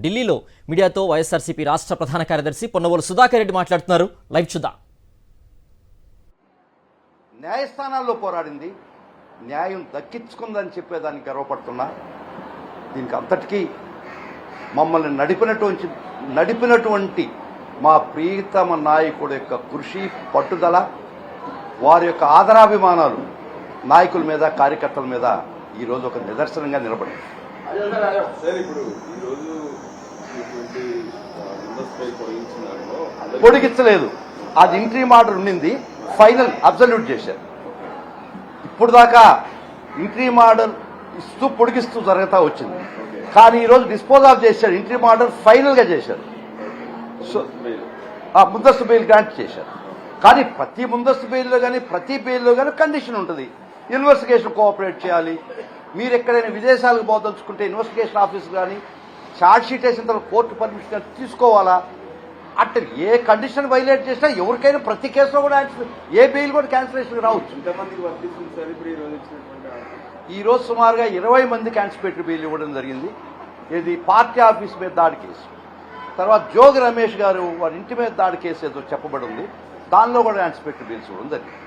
ఢిల్లీలో మీడియాతో వైఎస్ఆర్సీపీ రాష్ట్ర ప్రధాన కార్యదర్శి పొన్నవోలు సుధాకర్ రెడ్డి మాట్లాడుతున్నారు. లైవ్ చూద్దాం. న్యాయస్థానాల్లో పోరాడింది, న్యాయం దక్కించుకుందని చెప్పేదానికి గర్వపడుతున్నా. దీనికి అంతటికీ మమ్మల్ని నడిపినటువంటి మా ప్రియతమ నాయకుడు యొక్క కృషి, పట్టుదల, వారి యొక్క ఆదరాభిమానాలు నాయకుల మీద, కార్యకర్తల మీద ఈరోజు ఒక నిదర్శనంగా నిలబడింది. పొడిగించలేదు, అది ఇంట్రీమ్ ఆర్డర్ ఉండింది, ఫైనల్ అబ్సల్యూట్ చేశారు. ఇప్పుడు దాకా ఇంట్రీమ్ ఆర్డర్ ఇస్తూ పొడిగిస్తూ జరుగుతూ వచ్చింది, కానీ ఈరోజు డిస్పోజ్ ఆఫ్ చేశారు. ఇంట్రీమ్ ఆర్డర్ ఫైనల్గా చేశారు. సో ముందస్తు బెయిల్ గ్రాంట్ చేశారు. కానీ ప్రతి ముందస్తు బెయిల్లో కానీ ప్రతి బెయిల్లో కానీ కండిషన్ ఉంటుంది. ఇన్వెస్టిగేషన్ కోఆపరేట్ చేయాలి. మీరు ఎక్కడైనా విదేశాలకు పోదలుచుకుంటే ఇన్వెస్టిగేషన్ ఆఫీస్ కానీ ఛార్జ్ షీట్ వేసిన తర్వాత కోర్టు పర్మిషన్ తీసుకోవాలా. అట్లా ఏ కండిషన్ వైలేట్ చేసినా ఎవరికైనా ప్రతి కేసులో కూడా ఏ బెయిల్ కూడా క్యాన్సిలేషన్ రావచ్చు. ఈరోజు సుమారుగా 20 మందికి యాంటిసిపేటరీ బెయిల్ ఇవ్వడం జరిగింది. ఇది పార్టీ ఆఫీస్ మీద దాడి కేసు, తర్వాత జోగి రమేష్ గారు వారి ఇంటి మీద దాడి కేసు ఏదో చెప్పబడి ఉంది, దానిలో కూడా యాంటిసిపేటరీ బెయిల్స్ ఇవ్వడం జరిగింది.